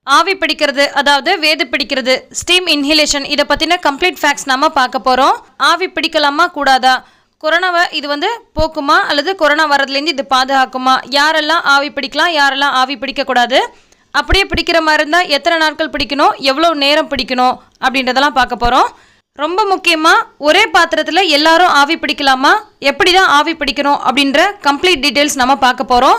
ஆவி பிடிக்கிறது அதாவது வேது பிடிக்கிறது, ஸ்டீம் இன்ஹிலேஷன், இதை பற்றின கம்ப்ளீட் ஃபேக்ட்ஸ் நம்ம பார்க்க போகிறோம். ஆவி பிடிக்கலாமா கூடாதா, கொரோனாவை இது போக்குமா அல்லது கொரோனா வரதுலேருந்து இது பாதுகாக்குமா, யாரெல்லாம் ஆவி பிடிக்கலாம் யாரெல்லாம் ஆவி பிடிக்கக்கூடாது, அப்படியே பிடிக்கிற மாதிரி இருந்தால் எத்தனை நாட்கள் பிடிக்கணும், எவ்வளோ நேரம் பிடிக்கணும் அப்படின்றதெல்லாம் பார்க்க போகிறோம். ரொம்ப முக்கியமாக ஒரே பாத்திரத்தில் எல்லாரும் ஆவி பிடிக்கலாமா, எப்படி தான் ஆவி பிடிக்கணும் அப்படின்ற கம்ப்ளீட் டீட்டெயில்ஸ் நம்ம பார்க்க போகிறோம்.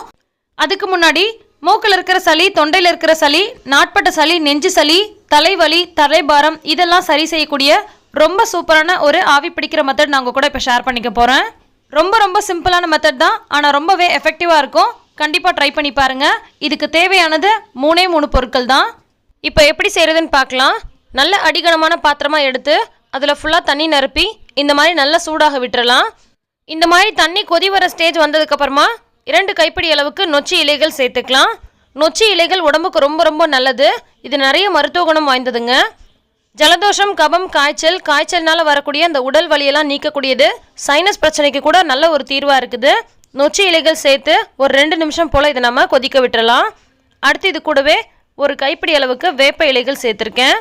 அதுக்கு முன்னாடி மூக்கில் இருக்கிற சளி, தொண்டையில் இருக்கிற சளி, நாட்பட்ட சளி, நெஞ்சு சளி, தலைவலி, தலைபாரம் இதெல்லாம் சரி செய்யக்கூடிய ரொம்ப சூப்பரான ஒரு ஆவி பிடிக்கிற மெத்தட் நான் உங்கள் கூட இப்போ ஷேர் பண்ணிக்க போகிறேன். ரொம்ப சிம்பிளான மெத்தட் தான், ஆனால் ரொம்பவே எஃபெக்டிவாக இருக்கும். கண்டிப்பாக ட்ரை பண்ணி பாருங்கள். இதுக்கு தேவையானது 3 பொருட்கள் தான். இப்போ எப்படி செய்கிறதுன்னு பார்க்கலாம். நல்ல அடிகனமான பாத்திரமாக எடுத்து அதில் ஃபுல்லாக தண்ணி நிரப்பி இந்த மாதிரி நல்லா சூடாக விட்டுறலாம். இந்த மாதிரி தண்ணி கொதி வர ஸ்டேஜ் வந்ததுக்கப்புறமா 2 கைப்பிடி அளவுக்கு நொச்சி இலைகள் சேர்த்துக்கலாம். நொச்சி இலைகள் உடம்புக்கு ரொம்ப நல்லது. இது நிறைய மருத்துவ குணம் வாய்ந்ததுங்க. ஜலதோஷம், கபம், காய்ச்சல்னால வரக்கூடிய அந்த உடல் வலியெல்லாம் நீக்கக்கூடியது. சைனஸ் பிரச்சனைக்கு கூட நல்ல ஒரு தீர்வாக இருக்குது. நொச்சி இலைகள் சேர்த்து ஒரு 2 நிமிஷம் போல் இதை நம்ம கொதிக்க விட்டுறலாம். அடுத்து இது கூடவே ஒரு கைப்பிடி அளவுக்கு வேப்ப இலைகள் சேர்த்துருக்கேன்.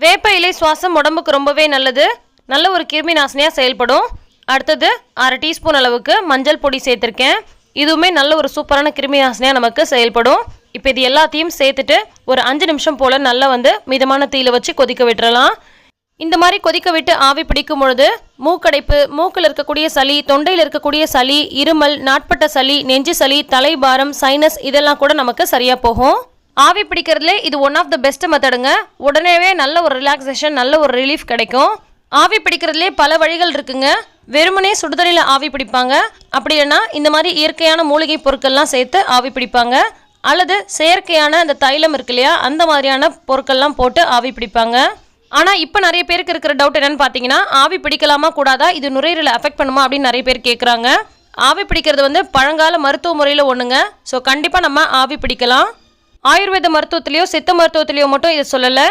வேப்ப இலை சுவாசம் உடம்புக்கு ரொம்பவே நல்லது, நல்ல ஒரு கிருமி நாசினியாக செயல்படும். அடுத்தது 1/2 டீஸ்பூன் அளவுக்கு மஞ்சள் பொடி சேர்த்துருக்கேன். இதுவுமே நல்ல ஒரு சூப்பரான கிருமி நாசினியாக நமக்கு செயல்படும். இப்போ இது எல்லாத்தையும் சேர்த்துட்டு ஒரு 5 நிமிஷம் போல் நல்லா மிதமான தீயில வச்சு கொதிக்க விட்டுறலாம். இந்த மாதிரி கொதிக்க விட்டு ஆவி பிடிக்கும் பொழுது மூக்கடைப்பு, மூக்கில் இருக்கக்கூடிய சளி, தொண்டையில் இருக்கக்கூடிய சளி, இருமல், நாட்பட்ட சளி, நெஞ்சு சளி, தலைபாரம், சைனஸ் இதெல்லாம் கூட நமக்கு சரியாக போகும். ஆவி பிடிக்கிறதுல இது ஒன் ஆஃப் த பெஸ்ட் மெத்தடுங்க. உடனேவே நல்ல ஒரு ரிலாக்ஸேஷன், நல்ல ஒரு ரிலீஃப் கிடைக்கும். ஆவி பிடிக்கிறதுலே பல வழிகள் இருக்குங்க. வெறுமனே சுடுதண்ணியில் ஆவி பிடிப்பாங்க, அப்படி இல்லைன்னா இந்த மாதிரி இயற்கையான மூலிகை பொருட்கள்லாம் சேர்த்து ஆவி பிடிப்பாங்க, அல்லது செயற்கையான அந்த தைலம் இருக்கு இல்லையா, அந்த மாதிரியான பொருட்கள்லாம் போட்டு ஆவி பிடிப்பாங்க. ஆனால் இப்போ நிறைய பேருக்கு இருக்கிற டவுட் என்னென்னு பார்த்தீங்கன்னா, ஆவி பிடிக்கலாமா கூடாதா, இது நுரையீரலை அஃபெக்ட் பண்ணுமா அப்படின்னு நிறைய பேர் கேட்குறாங்க. ஆவி பிடிக்கிறது பழங்கால மருத்துவ முறையில் ஒன்றுங்க. ஸோ கண்டிப்பாக நம்ம ஆவி பிடிக்கலாம். ஆயுர்வேத மருத்துவத்திலையோ சித்த மருத்துவத்திலையோ மட்டும் இதை சொல்லலை,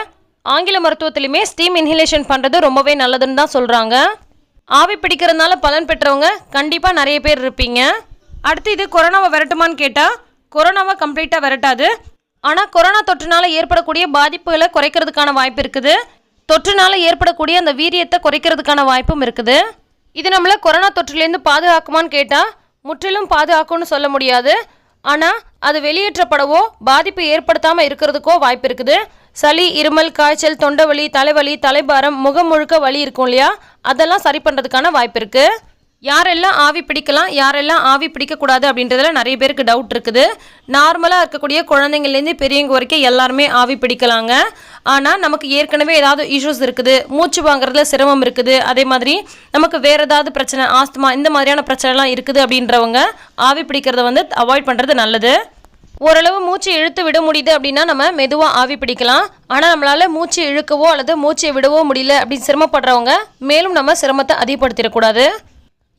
ஆங்கில மருத்துவத்திலையுமே ஸ்டீம் இன்ஹிலேஷன் பண்ணுறது ரொம்பவே நல்லதுன்னு தான் சொல்கிறாங்க. ஆவி பிடிக்கிறதுனால பலன் பெற்றவங்க கண்டிப்பாக நிறைய பேர் இருப்பீங்க. அடுத்து இது கொரோனாவை விரட்டுமான்னு கேட்டால் கொரோனாவை கம்ப்ளீட்டாக விரட்டாது. ஆனால் கொரோனா தொற்றுனால ஏற்படக்கூடிய பாதிப்புகளை குறைக்கிறதுக்கான வாய்ப்பு இருக்குது. தொற்றுனால ஏற்படக்கூடிய அந்த வீரியத்தை குறைக்கிறதுக்கான வாய்ப்பும் இருக்குது. இது நம்மளை கொரோனா தொற்றுலேருந்து பாதுகாக்குமான்னு கேட்டால் முற்றிலும் பாதுகாக்கும்னு சொல்ல முடியாது. ஆனால் அது வெளியேற்றப்படவோ பாதிப்பு ஏற்படுத்தாமல் இருக்கிறதுக்கோ வாய்ப்பு இருக்குது. சளி, இருமல், காய்ச்சல், தொண்டைவலி, தலைவலி, தலைபாரம், முகம் முழுக்க வலி இருக்கும் இல்லையா, அதெல்லாம் சரி பண்ணுறதுக்கான வாய்ப்பு இருக்குது. யாரெல்லாம் ஆவி பிடிக்கலாம் யாரெல்லாம் ஆவி பிடிக்கக்கூடாது அப்படின்றதுல நிறைய பேருக்கு டவுட் இருக்குது. நார்மலாக இருக்கக்கூடிய குழந்தைங்கள்லேருந்து பெரியவங்க வரைக்கும் எல்லாருமே ஆவி பிடிக்கலாங்க. ஆனால் நமக்கு ஏற்கனவே ஏதாவது இஷ்யூஸ் இருக்குது, மூச்சு வாங்குறதுல சிரமம் இருக்குது, அதே மாதிரி நமக்கு வேறு ஏதாவது பிரச்சனை, ஆஸ்துமா இந்த மாதிரியான பிரச்சனைலாம் இருக்குது அப்படின்றவங்க ஆவி பிடிக்கிறத அவாய்ட் பண்ணுறது நல்லது. ஓரளவு மூச்சு இழுத்து விட முடியுது அப்படின்னா நம்ம மெதுவாக ஆவி பிடிக்கலாம். ஆனால் நம்மளால் மூச்சு இழுக்கவோ அல்லது மூச்சை விடவோ முடியல அப்படின்னு சிரமப்படுறவங்க மேலும் நம்ம சிரமத்தை அதிகப்படுத்திடக்கூடாது.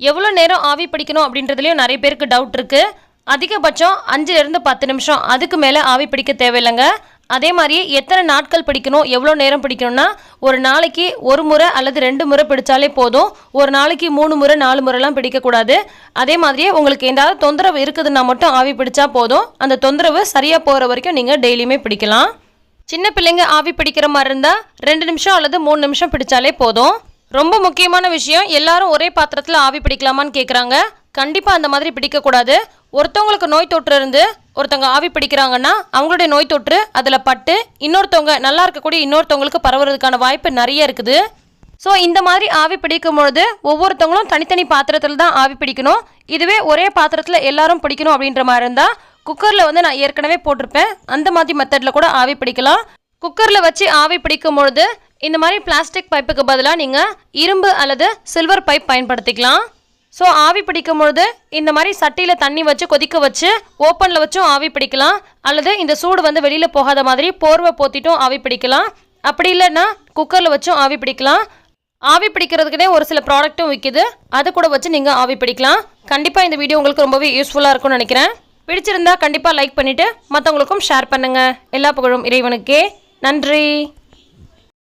எவ்வளோ நேரம் ஆவி பிடிக்கணும் அப்படின்றதுலையும் நிறைய பேருக்கு டவுட் இருக்குது. அதிகபட்சம் 5 to 10 நிமிஷம், அதுக்கு மேலே ஆவி பிடிக்க தேவையில்லைங்க. அதே மாதிரி எத்தனை நாட்கள் பிடிக்கணும், எவ்வளோ நேரம் பிடிக்கணும்னா ஒரு நாளைக்கு 1 முறை அல்லது 2 முறை பிடிச்சாலே போதும். ஒரு நாளைக்கு 3 முறை 4 முறைலாம் பிடிக்கக்கூடாது. அதே மாதிரியே உங்களுக்கு ஏதாவது தொந்தரவு இருக்குதுன்னா மட்டும் ஆவி பிடிச்சா போதும். அந்த தொந்தரவு சரியாக போகிற வரைக்கும் நீங்கள் டெய்லியுமே பிடிக்கலாம். சின்ன பிள்ளைங்க ஆவி பிடிக்கிற மாதிரி இருந்தால் 2 நிமிஷம் அல்லது 3 நிமிஷம் பிடிச்சாலே போதும். ரொம்ப முக்கியமான விஷயம், எல்லாரும் ஒரே பாத்திரத்தில் ஆவி பிடிக்கலாமான்னு கேட்குறாங்க. கண்டிப்பாக அந்த மாதிரி பிடிக்கக்கூடாது. ஒருத்தவங்களுக்கு நோய் தொற்று இருந்து ஒருத்தவங்க ஆவி பிடிக்கிறாங்கன்னா அவங்களுடைய நோய் தொற்று அதில் பட்டு இன்னொருத்தவங்க நல்லா இருக்கக்கூடிய இன்னொருத்தவங்களுக்கு பரவுறதுக்கான வாய்ப்பு நிறைய இருக்குது. ஸோ இந்த மாதிரி ஆவி பிடிக்கும் பொழுது ஒவ்வொருத்தவங்களும் தனித்தனி பாத்திரத்தில் தான் ஆவி பிடிக்கணும். இதுவே ஒரே பாத்திரத்தில் எல்லாரும் பிடிக்கணும் அப்படின்ற மாதிரி இருந்தால் குக்கரில் நான் ஏற்கனவே போட்டிருப்பேன், அந்த மாதிரி மெத்தடில் கூட ஆவி பிடிக்கலாம். குக்கரில் வச்சு ஆவி பிடிக்கும் பொழுது இந்த மாதிரி பிளாஸ்டிக் பைப்புக்கு பதிலாக நீங்கள் இரும்பு அல்லது சில்வர் பைப் பயன்படுத்திக்கலாம். ஸோ ஆவி பிடிக்கும் பொழுது இந்த மாதிரி சட்டியில் தண்ணி வச்சு கொதிக்க வச்சு ஓப்பனில் வச்சும் ஆவி பிடிக்கலாம், அல்லது இந்த சூடு வெளியில் போகாத மாதிரி போர்வை போத்திட்டும் ஆவி பிடிக்கலாம். அப்படி இல்லைன்னா குக்கரில் வச்சும் ஆவி பிடிக்கலாம். ஆவி பிடிக்கிறதுக்குனே ஒரு சில ப்ராடக்ட்டும் விற்கிது, அது கூட வச்சு நீங்கள் ஆவி பிடிக்கலாம். கண்டிப்பாக இந்த வீடியோ உங்களுக்கு ரொம்பவே யூஸ்ஃபுல்லாக இருக்கும்னு நினைக்கிறேன். பிடிச்சிருந்தா கண்டிப்பாக லைக் பண்ணிவிட்டு மற்றவங்களுக்கும் ஷேர் பண்ணுங்கள். எல்லா புகழும் இறைவனுக்கே. நன்றி.